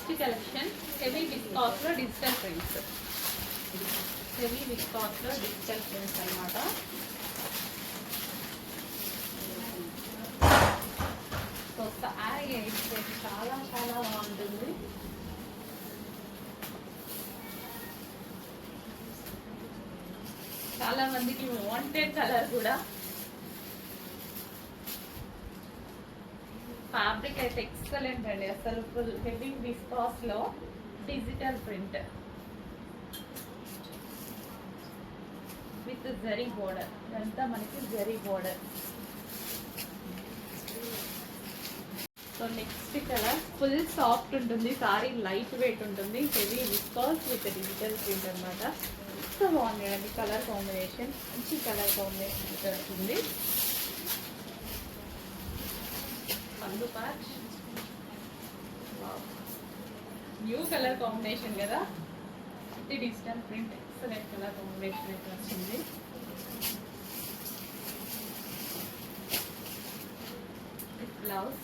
Next collection heavy viscous లో digital prints. Heavy viscous లో digital prints అన్నమాట. So sari అయితే చాలా చాలా బాగుంటుంది. చాలా మందికి వాంటెడ్ కలర్ కూడా. ఫ్యాబ్రిక్ అయితే ఎక్సలెంట్ అండి, అసలు ఫుల్ హెవీ విస్కాస్ లో digital print with zari border. ఇదంతా మనకి zari border. So next colour full soft ఉంటుంది, సారీ లైట్ వెయిట్ ఉంటుంది, heavy viscous with digital print అనమాట. ఎంత బాగుంది అండి కలర్ కాంబినేషన్, మంచి కలర్ కాంబినేషన్ ఉంటుంది. పండు ప్యాచ్ న్యూ కలర్ కాంబినేషన్ కదా, ఇది digital print excellent colour combination అయితే వచ్చింది. Blouse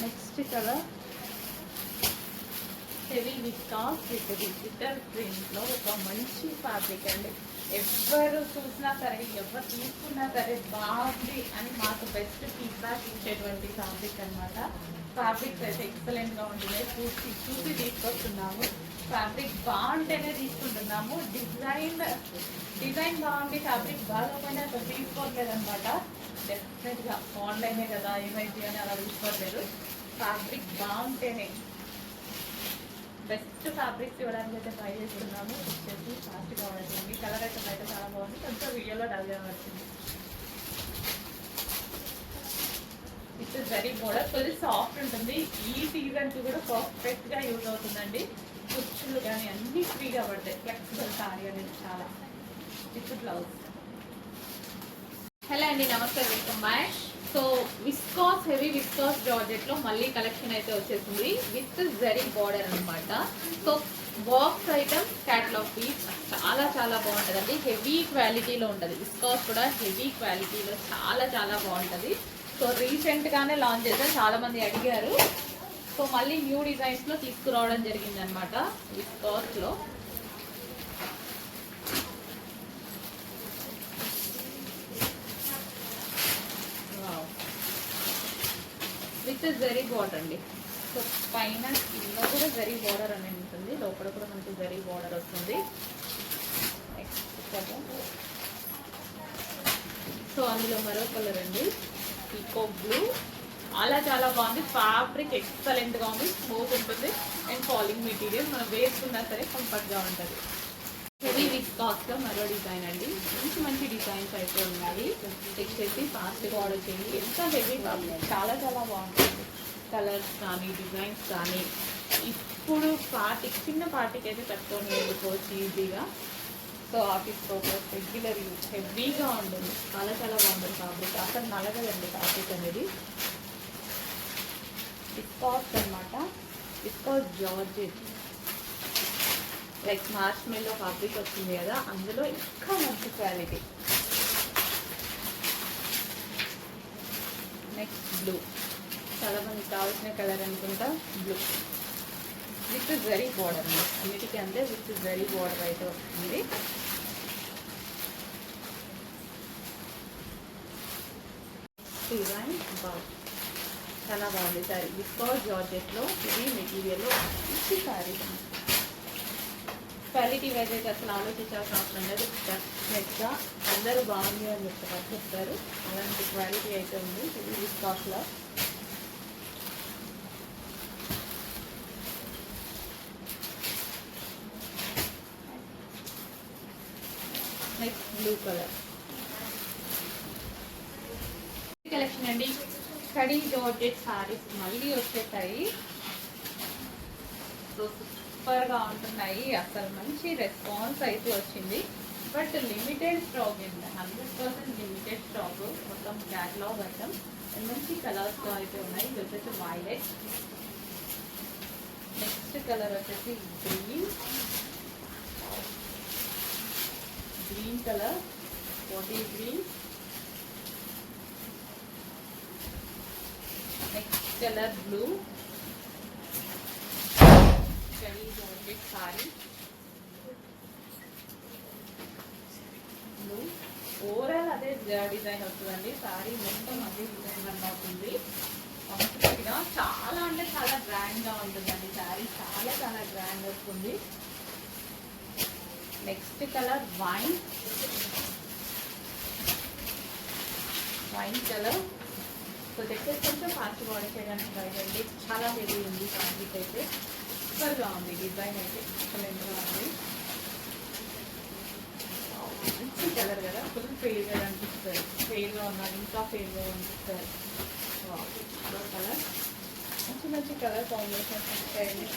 next colour heavy viscous with digital print లో ఒక మంచి ఫ్యాబ్రిక్ అండి. ఎవరు చూసినా సరే, ఎవరు తీసుకున్నా సరే బాగుంది అని మాకు బెస్ట్ ఫీడ్బ్యాక్ ఇచ్చేటువంటి ఫ్యాబ్రిక్ అనమాట. ఫ్యాబ్రిక్స్ అయితే ఎక్సలెంట్ గా ఉంటుంది, చూసి తీసుకొస్తున్నాము. ఫ్యాబ్రిక్ బాగుంటేనే తీసుకుంటున్నాము. డిజైన్ బాగుంది, ఫ్యాబ్రిక్ బాగోకుండా అసలు తీసుకోవట్లేదు అనమాట. డెఫినెట్ గా ఆన్లైనే కదా ఏమైంది అని అలా తీసుకోవట్లేదు. ఫ్యాబ్రిక్ బాగుంటేనే బెస్ట్ ఫ్యాబ్రిక్స్ ఇవ్వడానికి అయితే ట్రై చేస్తున్నాము. వచ్చేసి ఫాస్ట్గా ఉంటుంది. కలర్ అయితే బయట చాలా బాగుంది, కొంచెం వీడియోలో డల్గా వచ్చింది. It's very border, full soft ఉంటుంది. ఈ సీజన్కి కూడా పర్ఫెక్ట్గా యూజ్ అవుతుందండి. కుర్చీలు కానీ అన్నీ ఫ్రీగా పడతాయి. ఫ్లెక్సిబుల్ సారీ అనేది చాలా. With blouse. హలో అండి, నమస్తే, welcome back. So viscose heavy viscose georgette లో మళ్ళీ కలెక్షన్ అయితే వచ్చేసింది విత్ జరీ బార్డర్ అనమాట. So box item catalogue piece చాలా చాలా బాగుంటుందండి. హెవీ క్వాలిటీలో ఉంటుంది. విస్కాస్ కూడా హెవీ క్వాలిటీలో చాలా చాలా బాగుంటుంది. సో రీసెంట్ గానే లాంచ్ చేశారు, చాలా మంది అడిగారు. సో మళ్ళీ న్యూ డిజైన్స్ లో తీసుకురావడం జరిగింది అనమాట విస్కాస్ లో. విత్ జరీ బార్డర్ అండి. సో పైన కింద కూడా జరీ బార్డర్ అనేది ఉంటుంది, లోపల కూడా మనకి జరీ బార్డర్ వస్తుంది. సో అందులో మరో కలర్ అండి, పీకాక్ బ్లూ. అలా చాలా బాగుంది. ఫ్యాబ్రిక్ ఎక్సలెంట్ గా ఉంది, స్మూత్ ఉంటుంది అండ్ ఫాలింగ్ మెటీరియల్. మనం వేసుకున్నా సరే కంఫర్ట్ గా ఉంటుంది. హెవీ విస్కాస్ లో మరో డిజైన్ అండి, మంచి మంచి డిజైన్స్ అయితే ఉన్నాయి. నెక్స్ట్ అయితే ఫాస్ట్గా ఆర్డర్ చేయండి. ఎంత హెవీ ఫ్యాబ్రిక్, చాలా చాలా బాగుంటుంది. కలర్స్ కానీ డిజైన్స్ కానీ ఇప్పుడు చిన్న పార్టీకి అయితే కట్టుకొని వెళ్ళిపోవచ్చు ఈజీగా. So office purpose, regular use హెవీగా ఉంటుంది. చాలా చాలా బాగుంటుంది ఫ్యాబ్రిక్, అసలు నలగదండి ఫ్యాబ్రిక్ అనేది. విస్కాస్ అనమాట, విస్కాస్ జార్జెట్ లైక్ మార్ష్మెల్లో ఫ్యాబ్రిక్ వచ్చింది కదా, అందులో ఇంకా మంచి క్వాలిటీ. నెక్స్ట్ బ్లూ, చాలా మందికి కావాల్సిన కలర్ అనుకుంటా. బ్లూ విత్ జరీ బార్డర్ అండి, అన్నిటికీ అంతే విత్ జరీ బార్డర్ అయితే వస్తుంది. డిజైన్ బాగుంది, చాలా బాగుంది సారీ. విస్కాస్ జార్జెట్లో ఇది మెటీరియల్ మంచి సారీ. క్వాలిటీ వైజ్ అయితే అసలు ఆలోచించాల్సిన అవసరం లేదు. డెఫినెట్గా అందరూ బాగుంది అని చెప్తారు. అలాంటి క్వాలిటీ అయితే ఉంది ఇది విస్కాస్లో. నెక్స్ట్ బ్లూ కలర్ కలెక్షన్ అండి. కడీ జార్జెట్ సారీస్ మళ్ళీ వచ్చేసాయి. సో సూపర్గా ఉంటున్నాయి, అసలు మంచి రెస్పాన్స్ అయితే వచ్చింది. బట్ లిమిటెడ్ స్టాక్ అండి, 100% లిమిటెడ్ స్టాక్. మొత్తం క్యాటలాగ్ ఐటమ్ మంచి కలర్స్తో అయితే ఉన్నాయి. ఇది వచ్చేసి వైలెట్. నెక్స్ట్ కలర్ వచ్చేసి green. Green colour, bottle green. Next colour blue, కలీ జార్జెట్ సారీ బ్లూ. ఓవరాల్ అదే డిజైన్ వస్తుందండి, సారీ మొత్తం అదే డిజైన్ రన్ అవుతుంది. కంప్లీట్గా చాలా అంటే చాలా గ్రాండ్గా ఉంటుందండి శారీ, చాలా చాలా గ్రాండ్ వస్తుంది. Next colour wine colour. So దగ్గర కొంచెం ఫాస్ట్ వాష్ చేయడానికి ట్రై చేయండి, చాలా హెవీ ఉంది ఫ్యాబ్రిక్ అయితే. సూపర్గా ఉంది, డిజైన్ అయితే ఎక్సలెంట్గా ఉంది. మంచి కలర్ కదా, ఫుల్ ఫేర్గా అనిపిస్తుంది. ఫేర్గా ఉన్నారు, ఇంకా ఫేర్గా అనిపిస్తారు. కలర్ మంచి మంచి కలర్ కాంబినేషన్స్ ఉంటాయండి.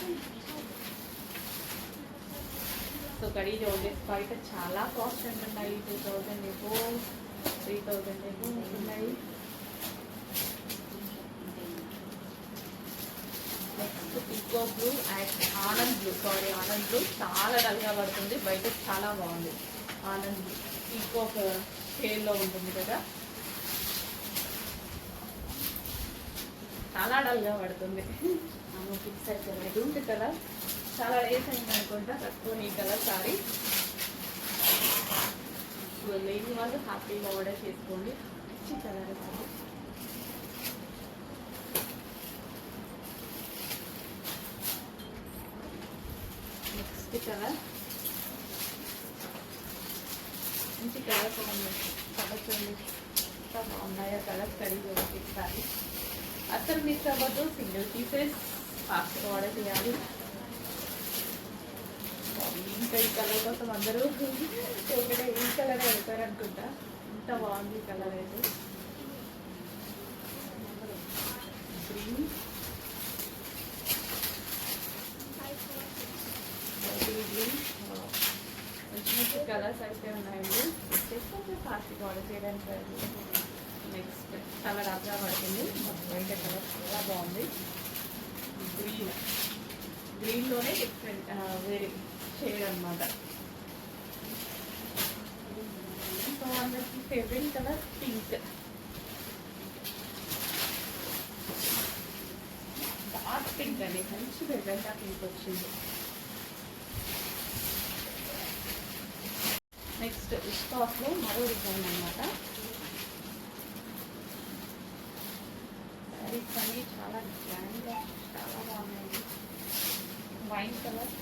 సో కడీ జార్జెట్స్ బయట చాలా కాస్ట్ ఉంటున్నాయి, 2000 ఏవో 3000 ఏవో ఉంటున్నాయి. Next pico blue and Anand blue చాలా డల్గా పడుతుంది, బయట చాలా బాగుంది. ఆనంద్ బ్లూ పికో షేడ్లో ఉంటుంది కదా, చాలా డల్గా పడుతుంది. పింక్ కలర్ చాలా డేస్ అయింది అనుకుంటా కట్టుకొని ఈ కలర్ సారీ. లేని వాళ్ళు హ్యాపీగా ఆర్డర్ చేసుకోండి, మంచి కలర్ సారీ. నెక్స్ట్ కలర్ మంచి కలర్ కాంబినేషన్, కలర్స్ ఎంత బాగున్నాయో కలర్స్. కడిగి ఒకసారి అసలు మిస్ అవ్వద్దు, సింగిల్ పీసెస్ ఫాస్ట్గా ఆర్డర్ చేయాలి. ఇంకా ఈ కలర్ కోసం అందరూ ఒకటే ఈ కలర్ వెళ్తారు అనుకుంటా, ఎంత బాగుంది కలర్ అయితే. గ్రీన్, గ్రీన్ మంచి మంచి కలర్స్ అయితే ఉన్నాయండి, కొంచెం ఫాస్ట్గా ఆర్డర్ చేయడానికి. నెక్స్ట్ కలర్ అట్లా పడుతుంది, వైట్ కలర్ చాలా బాగుంది. గ్రీన్లోనే డిఫరెంట్ వేరే షేడ్ అనమాట. సో అందరికి favourite colour pink, dark pink అండి, మంచి మెజెంటా పింక్ వచ్చింది. నెక్స్ట్ విస్కాస్లో మరో డిజైన్ అనమాట. శారీస్ అన్నీ చాలా గ్రాండ్గా చాలా బాగున్నాయి. వైన్ కలర్,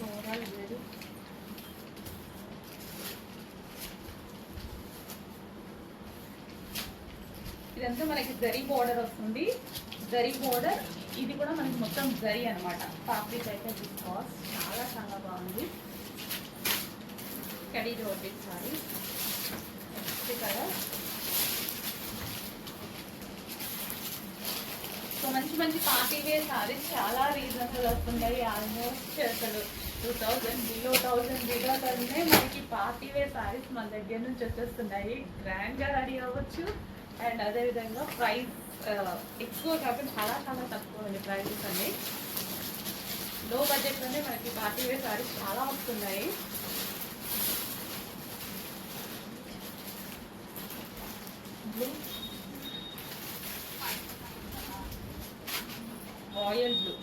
ఓవరాల్ వెరీ ఇదంతా మనకి జరీ బోర్డర్ వస్తుంది. జరీ బోర్డర్ ఇది కూడా మనకి మొత్తం జరీ అనమాట. ఫ్యాబ్రిక్ అయితే విస్కాస్ చాలా చాలా బాగుంది. Khadi georgette sorry. Next colour. So మంచి మంచి పార్టీ వేర్ సారీస్ చాలా రీజనబుల్ వస్తున్నాయి. ఆల్మోస్ట్ అసలు 2000 బిలో 1000 బిలోనే మనకి పార్టీ వేర్ సారీస్ మన దగ్గర నుంచి వచ్చేస్తున్నాయి. గ్రాండ్గా రెడీ అవ్వచ్చు. అండ్ అదేవిధంగా ప్రైస్ ఎక్కువ కాకుండా చాలా చాలా తక్కువ ఉంది ప్రైజెస్ అన్ని. లో బడ్జెట్లోనే మనకి పార్టీ వేర్ సారీస్ చాలా వస్తున్నాయి. Blue, royal blue,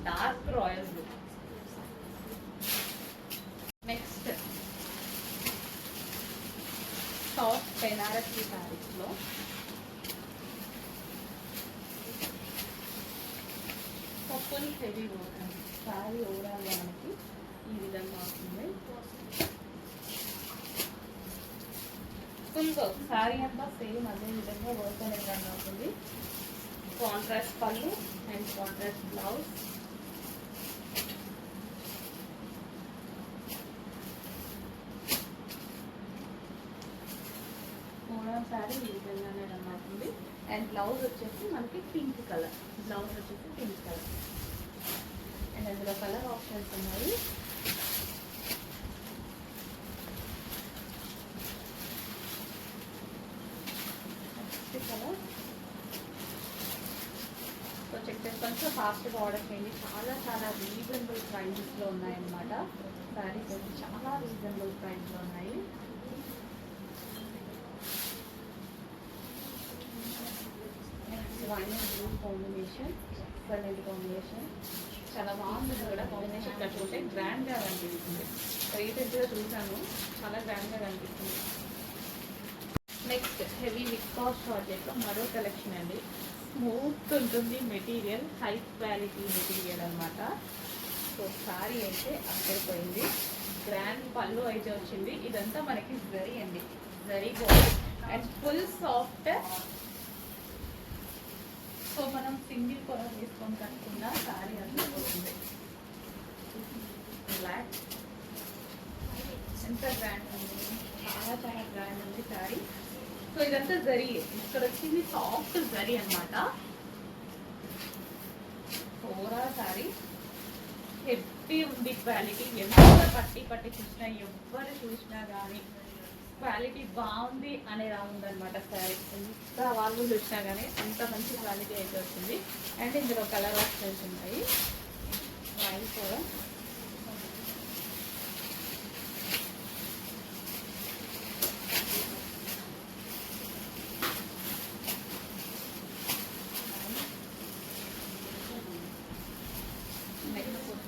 dark royal blue. Next soft Banarasi సారీస్లో ఫుల్ హెవీ వర్క్ అండి. సారీ ఓవరాల్ మనకి ఈ విధంగా వస్తుంది. ఫుల్ వర్క్ సారీ అంతా సేమ్ అదే విధంగా వర్క్ అనే విధంగా ఉంటుంది. కాంట్రాస్ట్ పళ్ళు and contrast blouse. Overall sari ఈ విధంగానే రన్ అవుతుంది. అండ్ బ్లౌజ్ వచ్చేసి మనకి పింక్ కలర్. బ్లౌజ్ వచ్చేసి పింక్ కలర్. అండ్ అందులో కలర్ ఆప్షన్స్ ఉన్నాయి. Next colour. సో చెక్ కొంచెం ఫాస్ట్గా ఆర్డర్ చేయండి. చాలా చాలా రీజనబుల్ ప్రైజెస్లో ఉన్నాయన్నమాట. శారీస్ అయితే చాలా రీజనబుల్ ప్రైస్లో ఉన్నాయి. Wine and blue combination, colour combination చాలా బాగుంటుంది కూడా. కాంబినేషన్ కట్టుకుంటే గ్రాండ్గా కనిపిస్తుంది. రీసెంట్గా చూసాను, చాలా గ్రాండ్గా కనిపిస్తుంది. నెక్స్ట్ హెవీ విస్కాస్ జార్జెట్లో మరో కలెక్షన్ అండి. స్మూత్ ఉంటుంది మెటీరియల్, హై క్వాలిటీ మెటీరియల్ అనమాట. సో సారీ అయితే అక్కడిపోయింది. గ్రాండ్ పళ్ళు అయితే వచ్చింది. ఇదంతా మనకి జరీ అండి, జరీ బాగుంది అండ్ ఫుల్ సాఫ్ట్. సో మనం సింగిల్ పొలం తీసుకొని కట్టుకున్న సారీ అంతా పోతుంది. బ్లాక్ ఎంత గ్రాండ్ ఉంది, చాలా చాలా గ్రాండ్ ఉంది సారీ. సో ఇదంతా జరీ, ఇక్కడ వచ్చింది సాఫ్ట్ జరీ అనమాట. ఓవరాల్ సారీ హెవీ ఉంది క్వాలిటీ. ఎంత పట్టి చూసినా, ఎవరు చూసినా కానీ క్వాలిటీ బాగుంది అనేలా ఉందన్నమాట శారీ. ఎంత వాళ్ళు చూసినా కానీ అంత మంచి క్వాలిటీ అయితే వస్తుంది. అండ్ ఇందులో కలర్ ఆప్షన్స్ ఉన్నాయి. వైట్ కూడా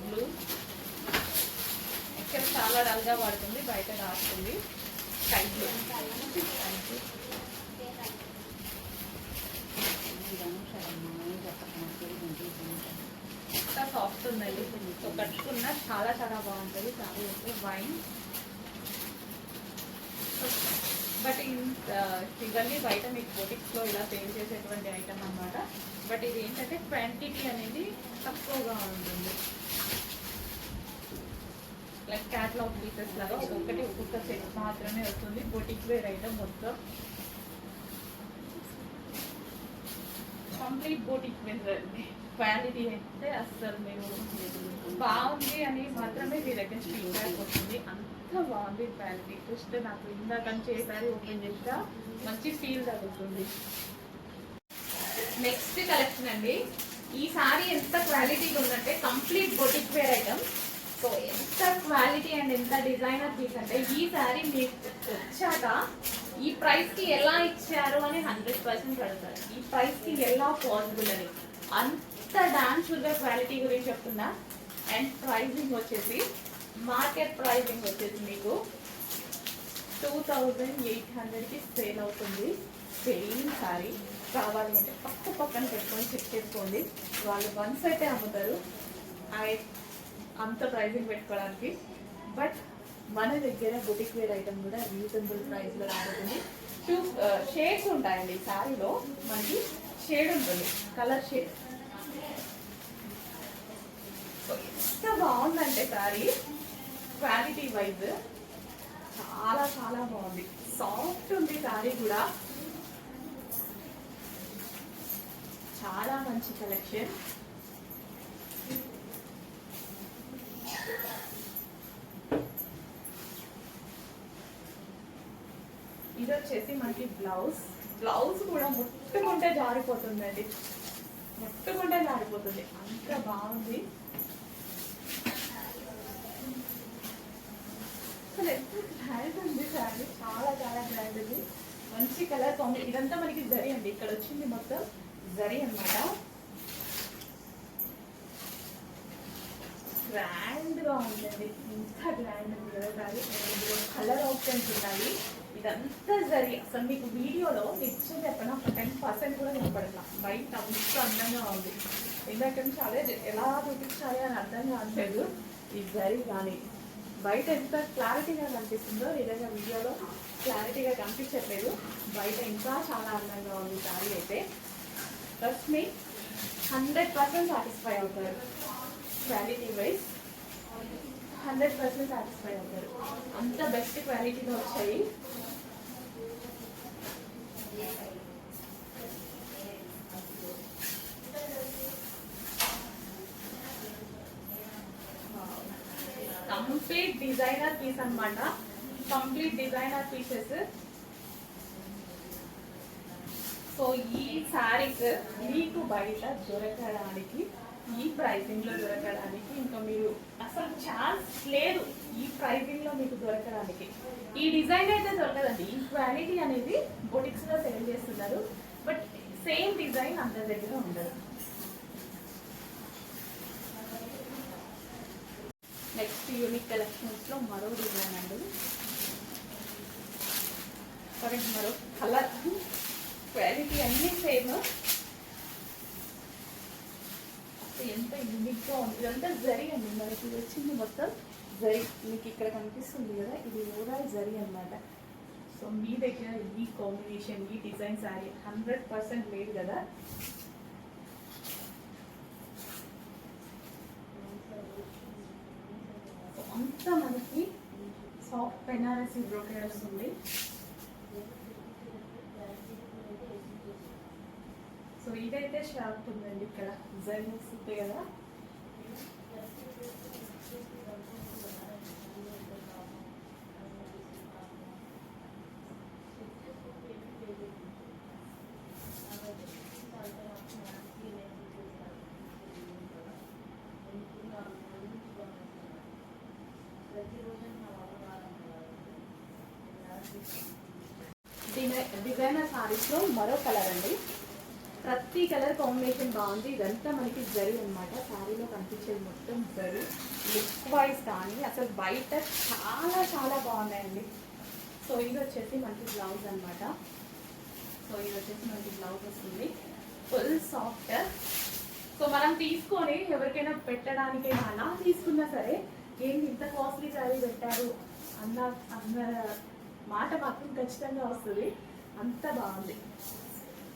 బ్లూ ఇక్కడ చాలా డల్గా పడుతుంది, బయట రాస్తుంది. స్కై బ్లూ సాఫ్ట్ ఉందండి. సో కట్టుకున్న చాలా చాలా బాగుంటుంది. చాలా అయితే వైన్ బట్ ఇవన్నీ బయట మీకు బొటిక్స్లో ఇలా సేల్ చేసేటువంటి ఐటమ్ అనమాట. బట్ ఇది ఏంటంటే క్వాంటిటీ అనేది తక్కువగా ఉంటుంది. లైక్ క్యాట్లాగ్ పీసెస్ లాగా ఒక్కొక్క సెట్ మాత్రమే వస్తుంది. బొటిక్ వేర్ ఐటమ్ మొత్తం కంప్లీట్ బొటిక్ వేర్. క్వాలిటీ అయితే అస్సలు మీరు బాగుంది అని మాత్రమే మీ దగ్గర ఫీడ్బ్యాక్ వస్తుంది. అంత బాగుంది క్వాలిటీ. జస్ట్ నాకు ఇందాక చేసారి ఓపెన్ చేస్తా మంచి ఫీల్ తగ్గుతుంది. నెక్స్ట్ కలెక్షన్ అండి. ఈ సారీ ఎంత క్వాలిటీగా ఉందంటే complete boutique wear item. So ఎంత క్వాలిటీ అండ్ ఎంత డిజైనర్ పీస్ అంటే ఈ సారీ మీకు వచ్చాక ఈ ప్రైస్కి ఎలా ఇచ్చారు అని 100% అడుగుతారు. ఈ ప్రైస్కి ఎలా పాసిబుల్ అని అంత డాన్స్ఫుల్గా క్వాలిటీ గురించి చెప్తున్నా. అండ్ ప్రైజింగ్ వచ్చేసి మార్కెట్ ప్రైజింగ్ వచ్చేసి మీకు 2800కి సేల్ అవుతుంది. సేమ్ సారీ కావాలి అంటే పక్కన పెట్టుకొని చెక్ చేసుకోండి. వాళ్ళు వన్ సెటే అమ్ముతారు అంత ప్రైజింగ్ పెట్టుకోవడానికి. బట్ మన దగ్గర బుటిక్ వేర్ ఐటమ్ కూడా రీజనబుల్ ప్రైస్లో రాబోతుంది. 2 షేడ్స్ ఉంటాయండి శారీలో. మనకి షేడ్ ఉంటుంది, కలర్ షేడ్. ఎంత బాగుందంటే శారీ క్వాలిటీ వైజ్ చాలా చాలా బాగుంది. సాఫ్ట్ ఉంది శారీ కూడా. చాలా మంచి కలెక్షన్. ఇది వచ్చేసి మనకి బ్లౌజ్ కూడా ముట్టుకుంటే జారిపోతుందండి, ముట్టుకుంటే జారిపోతుంది. అంత బాగుంది. అసలు ఎంత గ్రాండ్ ఉంది శారీ, చాలా చాలా గ్రాండ్ ఉంది. మంచి కలర్ కాంబినేషన్. ఇదంతా మనకి జరీ అండి. ఇక్కడ వచ్చింది మొత్తం జరీ అనమాట. గ్రాండ్గా ఉందండి, ఇంకా గ్రాండ్ ఉంది కదా సారీ. ఇందులో కలర్ ఆప్షన్స్ ఉన్నాయి. ఇదంతా జరీ. అసలు మీకు వీడియోలో నిజం చెప్పిన ఒక 10% కూడా కనపడట్లా. బయట అంత అందంగా ఉంది. ఇందాక నుంచి అదే ఎలా చూపించాలి అని అర్థం కావట్లేదు. ఈ జరీ కానీ బయట ఎంత క్లారిటీగా కనిపిస్తుందో నిజంగా వీడియోలో క్లారిటీగా కనిపించట్లేదు. బయట ఇంకా చాలా అందంగా ఉంది సారీ అయితే. ట్రస్ట్ మీ 100% సాటిస్ఫై అవుతారు. క్వాలిటీ వైజ్ 100% సాటిస్ఫై అవుతారు. అంత బెస్ట్ క్వాలిటీలో వచ్చాయి. కంప్లీట్ డిజైనర్ పీస్ అనమాట. Complete designer pieces. సో ఈ శారీస్ మీకు బయట దొరకడానికి, ఈ ప్రైసింగ్లో దొరకడానికి ఇంకా మీరు అసలు ఛాన్స్ లేదు. ఈ ప్రైసింగ్లో మీకు దొరకడానికి ఈ డిజైన్ అయితే దొరకదండి. ఈ క్వాలిటీ అనేది బొటిక్స్లో సెల్ చేస్తున్నారు, బట్ సేమ్ డిజైన్ అందరి దగ్గర ఉండదు. నెక్స్ట్ యూనిక్ కలెక్షన్స్లో మరో డిజైన్ అండి. మరో కలర్, క్వాలిటీ అన్నీ సేమ్. ఎంత యూనిక్గా ఉంది. ఇదంతా జరీ అండి, మనకి ఇది వచ్చింది మొత్తం జరీ. మీకు ఇక్కడ కనిపిస్తుంది కదా, ఇది ఓవరాల్ జరీ అనమాట. సో మీ దగ్గర ఈ కాంబినేషన్, ఈ డిజైన్ శారీ 100% లేదు కదా. అంతా మనకి సాఫ్ట్ బెనారసీ బ్రోకెడ్ వస్తుంది. సో ఇదైతే షార్ప్ ఉందండి, ఇక్కడ డిజైన్ వస్తుంది కదా. డిజైనర్ సారీస్లో మరో కలర్ అండి. ప్రతి కలర్ కాంబినేషన్ బాగుంది. ఇదంతా మనకి జరీ అనమాట. శారీలో కనిపించేది మొత్తం జరీ. లుక్ వైజ్ కానీ అసలు బయట చాలా చాలా బాగున్నాయండి. సో ఇది వచ్చేసి మనకి బ్లౌజ్ అనమాట. సో ఇది వచ్చేసి మనకి బ్లౌజ్ వస్తుంది, ఫుల్ సాఫ్ట్. సో మనం తీసుకొని ఎవరికైనా పెట్టడానికి అలా తీసుకున్నా సరే, ఏంటి ఇంత కాస్ట్లీ శారీ పెట్టారు అన్న మాట మాత్రం ఖచ్చితంగా వస్తుంది. అంత బాగుంది,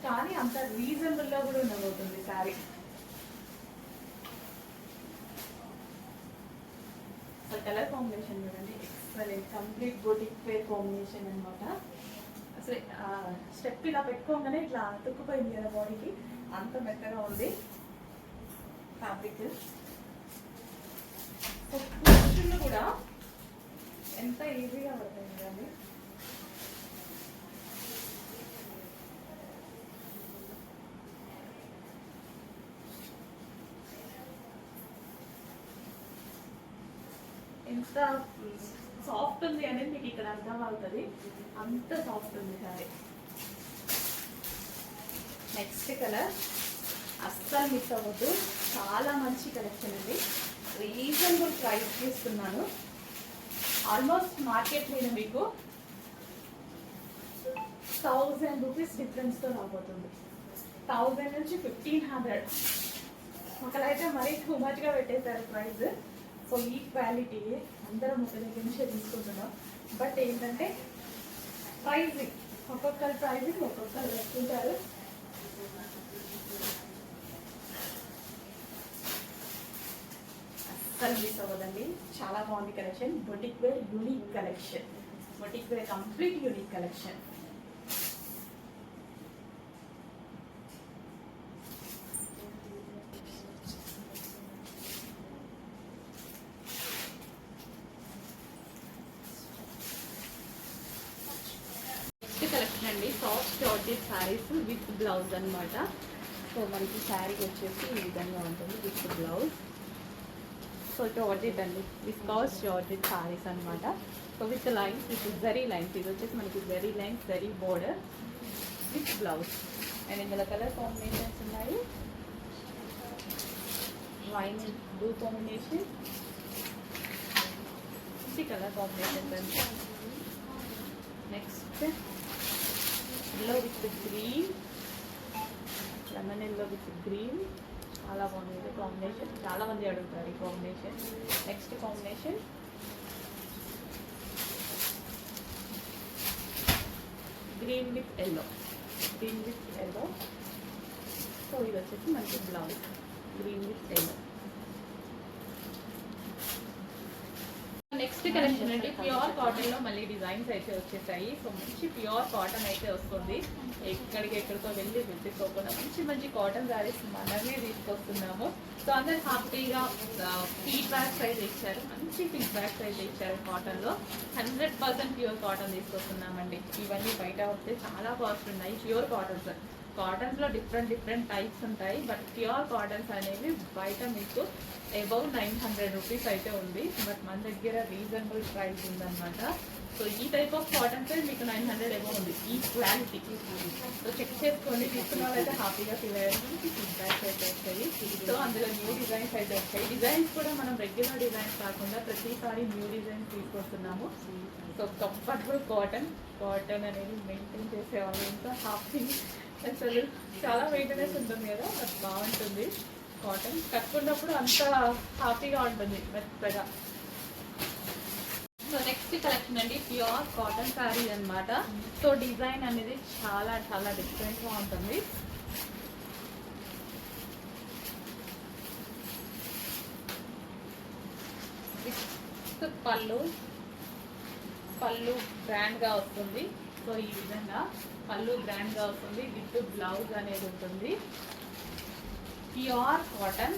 కానీ అంత రీజనబుల్గా కూడా ఉండబోతుంది శారీ. కలర్ కాంబినేషన్ చూడండి, excellent. Complete boutique wear combination అనమాట. అసలు స్టెప్ ఇలా పెట్టుకోగానే ఇట్లా తుక్కుపోయింది కదా బాడీకి, అంత మెత్తగా ఉంది ఫ్యాబ్రిక్. కూడా ఎంత ఈజీగా పడుతుంది కదండి. ఎంత సాఫ్ట్ ఉంది అనేది మీకు ఇక్కడ అర్థం అవుతుంది, అంత సాఫ్ట్ ఉంది సారీ. నెక్స్ట్ కలర్ అస్సలు మిస్ అవ్వద్దు, చాలా మంచి కలెక్షన్ అండి. రీజనబుల్ ప్రైస్ ఇస్తున్నాను. ఆల్మోస్ట్ మార్కెట్ మీద మీకు 1000 రూపీస్ డిఫరెన్స్తో రాబోతుంది. 1000 నుంచి 1500. ఒకలైతే మరీ టూ మచ్గా పెట్టేశారు ప్రైస్. సో ఈ క్వాలిటీ అందరం ఒక దగ్గర నుంచే తీసుకుంటున్నాం. బట్ ఏంటంటే ప్రైజింగ్, ఒక్కొక్కరు ప్రైజింగ్ ఒక్కొక్కరు పెట్టుకుంటారు. అస్సలు మిస్ అవ్వదండి, చాలా బాగుంది collection. Boutique wear unique collection, boutique wear complete unique collection. Collection అండి, soft georgette saris with blouse అనమాట. సో మనకి శారీ వచ్చేసి ఈ విధంగా ఉంటుంది విత్ బ్లౌజ్. సో జార్జెట్ అండి, విస్కాస్ జార్జెట్ శారీస్ అనమాట. So with lines, with zari lines. ఇది వచ్చేసి మనకి zari lines, zari border with blouse. And ఇందులో కలర్ కాంబినేషన్స్ ఉన్నాయి, wine blue combination, colour combinations అండి. Next yellow with green, lemon yellow with green, చాలా బాగుంది కాంబినేషన్. చాలా మంది అడుగుతారు ఈ combination. Next combination green with yellow, green with yellow. So ఇది వచ్చేసి మనకి blouse green with yellow. Next collection అంటే ప్యూర్ కాటన్లో మళ్ళీ డిజైన్స్ అయితే వచ్చేసాయి. సో మంచి ప్యూర్ కాటన్ అయితే వస్తుంది. ఎక్కడికో వెళ్ళి వెతుక్కోకుండా మంచి మంచి కాటన్ శారీస్ మనమే తీసుకొస్తున్నాము. సో అందరు హ్యాపీగా ఫీడ్బ్యాక్స్ అయితే ఇచ్చారు, మంచి ఫీడ్బ్యాక్స్ అయితే ఇచ్చారు. కాటన్లో 100% ప్యూర్ కాటన్ తీసుకొస్తున్నామండి. ఇవన్నీ బయట వస్తే చాలా కాస్ట్ ఉన్నాయి ప్యూర్ కాటన్స్. కాటన్స్లో డిఫరెంట్ టైప్స్ ఉంటాయి, బట్ ప్యూర్ కాటన్స్ అనేవి బయట మీకు అబౌవ్ 900 రూపీస్ అయితే ఉంది. బట్ మన దగ్గర రీజనబుల్ ప్రైస్ ఉందన్నమాట. సో ఈ టైప్ ఆఫ్ కాటన్స్ మీకు 900 అబౌవ్ ఉంది, ఈ క్వాలిటీ. సో చెక్ చేసుకోండి, తీసుకున్న వాళ్ళైతే హ్యాపీగా ఫీల్ అయ్యారు, ఫీడ్బ్యాక్స్ అయితే వస్తాయి. సో అందులో న్యూ డిజైన్స్ అయితే వస్తాయి. డిజైన్స్ కూడా మనం రెగ్యులర్ డిజైన్స్ కాకుండా ప్రతిసారి న్యూ డిజైన్స్ తీసుకొస్తున్నాము. సో కంఫర్టబుల్ కాటన్ అనేది మెయింటైన్ చేసేవాళ్ళు ఇంకా హ్యాపీ, అసలు చాలా మెయింటెనెన్స్ ఉంటుంది కదా, అది బాగుంటుంది. కాటన్ కట్టుకున్నప్పుడు అంత హ్యాపీగా ఉంటుంది మెత్తగా. సో నెక్స్ట్ కలెక్షన్ అండి ప్యూర్ కాటన్ శారీ అన్నమాట. సో డిజైన్ అనేది చాలా డిఫరెంట్గా ఉంటుంది. పళ్ళు గ్రాండ్గా వస్తుంది. సో ఈ విధంగా పళ్ళు గ్రాండ్గా వస్తుంది, విత్ బ్లౌజ్ అనేది ఉంటుంది. ప్యూర్ కాటన్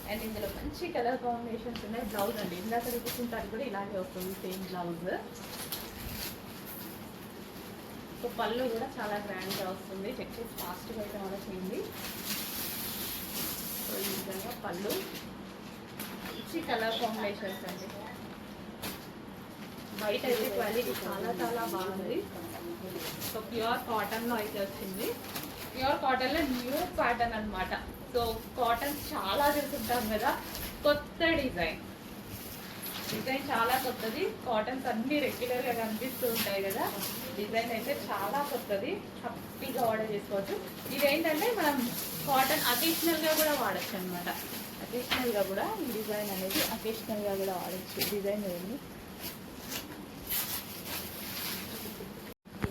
అండ్ ఇందులో మంచి కలర్ కాంబినేషన్స్ ఉన్నాయి. బ్లౌజ్ అండి ఇందాక చూసుకుంటారు కూడా ఇలాగే వస్తుంది, సేమ్ బ్లౌజ్. సో పళ్ళు కూడా చాలా గ్రాండ్గా వస్తుంది. చెక్ చేసి ఫాస్ట్గా అయితే ఆర్డర్ చేయండి. సో ఈ విధంగా పళ్ళు, మంచి కలర్ కాంబినేషన్స్ అండి. బయట అయితే క్వాలిటీ చాలా బాగుంది. సో ప్యూర్ కాటన్లో అయితే వచ్చింది. ప్యూర్ కాటన్లో న్యూ ప్యాటర్న్ అనమాట. సో కాటన్ చాలా చూస్తుంటాం కదా, కొత్త డిజైన్ చాలా కొత్తది. కాటన్స్ అన్ని రెగ్యులర్గా కనిపిస్తూ ఉంటాయి కదా, డిజైన్ అయితే చాలా కొత్తది, హ్యాపీగా ఆర్డర్ చేసుకోవచ్చు. ఇదేంటంటే మనం కాటన్ అకేషనల్గా కూడా వాడచ్చు అనమాట. అకేషనల్గా కూడా ఈ డిజైన్ అనేది అకేషనల్గా కూడా వాడచ్చు. డిజైన్ ఏమి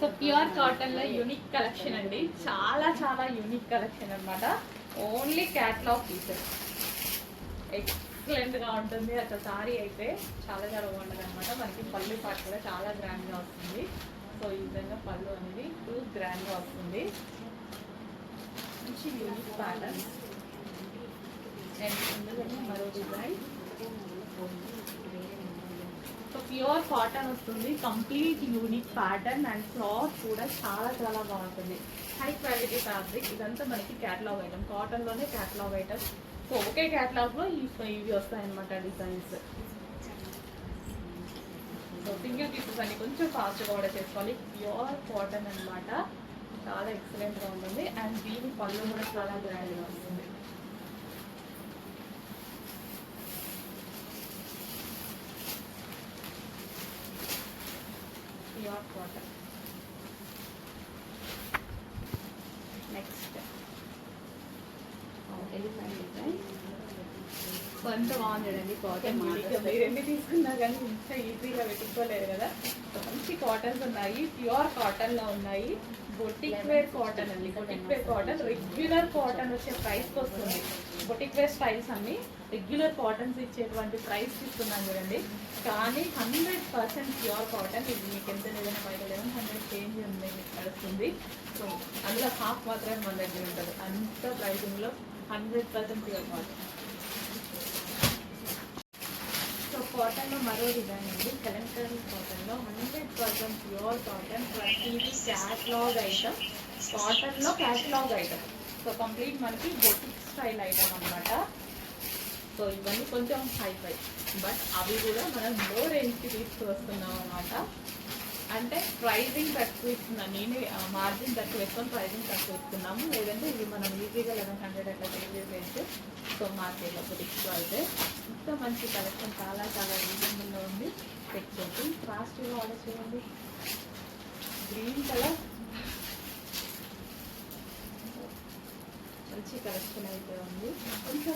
సో ప్యూర్ కాటన్లో యూనిక్ కలెక్షన్ అండి, చాలా యూనిక్ కలెక్షన్ అనమాట. ఓన్లీ క్యాట్లాగ్ పీసెస్, ఎక్సలెంట్గా ఉంటుంది. అసలు సారీ అయితే చాలా బాగుంటుంది అనమాట. మనకి పళ్ళు పాటు కూడా చాలా గ్రాండ్గా వస్తుంది. సో ఈ విధంగా పళ్ళు అనేది ఫుల్ గ్రాండ్గా వస్తుంది. మంచి యూనిక్ ప్యాటర్న్ అండ్ ఇందులో మరో డిజైన్. సో ప్యూర్ కాటన్ వస్తుంది, complete unique pattern and cloth కూడా చాలా బాగుంటుంది. High quality fabric. ఇదంతా మనకి క్యాటలాగ్ ఐటమ్, కాటన్లోనే క్యాటలాగ్ ఐటమ్. సో ఒకే క్యాటలాగ్లో ఇవి వస్తాయన్నమాట డిజైన్స్. సో సింగిల్ పీసెస్ అన్ని కొంచెం ఫాస్ట్గా ఆర్డర్ చేసుకోవాలి. ప్యూర్ కాటన్ అనమాట, చాలా ఎక్సలెంట్గా ఉంటుంది. అండ్ దీని పళ్ళు కూడా చాలా గ్రాండ్గా వస్తుంది. Pure cotton. Next elephant design. కొంత బాగుందండి కాటన్. మీరు ఎన్ని తీసుకున్నా కానీ ఇంత ఈజీగా పెట్టుకోలేరు కదా. మంచి కాటన్స్ ఉన్నాయి, ప్యూర్ కాటన్లో ఉన్నాయి. బొటిక్ వేర్ కాటన్ అండి. Boutique wear cotton regular cotton వచ్చే ప్రైస్కి వస్తుంది. బొటిక్ వేర్ స్టైల్స్ అన్ని రెగ్యులర్ కాటన్స్ ఇచ్చేటువంటి ప్రైస్ ఇస్తున్నాను చూడండి. కానీ 100% ప్యూర్ కాటన్. ఇది మీకు ఎంత లేదన్నా బయట 1100 చేంజ్ ఉంది మీకు నడుస్తుంది. సో అందులో హాఫ్ మాత్రమే మన దగ్గర ఉంటుంది. అంత ప్రైసింగ్లో 100% ప్యూర్ కాటన్. సో కాటన్లో మరో డిజైన్ ఉంది, కలంకారీ కాటన్లో 100% ప్యూర్ కాటన్. ప్రతిదీ క్యాటలాగ్ ఐటమ్, కాటన్లో క్యాటలాగ్ ఐటమ్. సో కంప్లీట్ మనకి బొటిక్ స్టైల్ ఐటమ్ అనమాట. సో ఇవన్నీ కొంచెం హైఫై, బట్ అవి కూడా మనం లో రేంజ్కి తీసుకువస్తున్నాం అనమాట. అంటే ప్రైజింగ్ తక్కువ ఇస్తున్నాం, నేనే మార్జిన్ తక్కువ వేసుకొని ప్రైజింగ్ తక్కువ ఇస్తున్నాము. లేదంటే ఇవి మనం ఈజీగా 1100 అట్లా సేవ్ చేసేయచ్చు. సో మార్కెట్లో బుటిక్స్లో అయితే ఇంత మంచి కలెక్షన్ చాలా రీజనబుల్లో ఉంది. చెక్ చేసి ఫాస్ట్గా ఆర్డర్ చేయండి. గ్రీన్ కలర్ మంచి కలెక్షన్ అయితే ఉంది. కొంచెం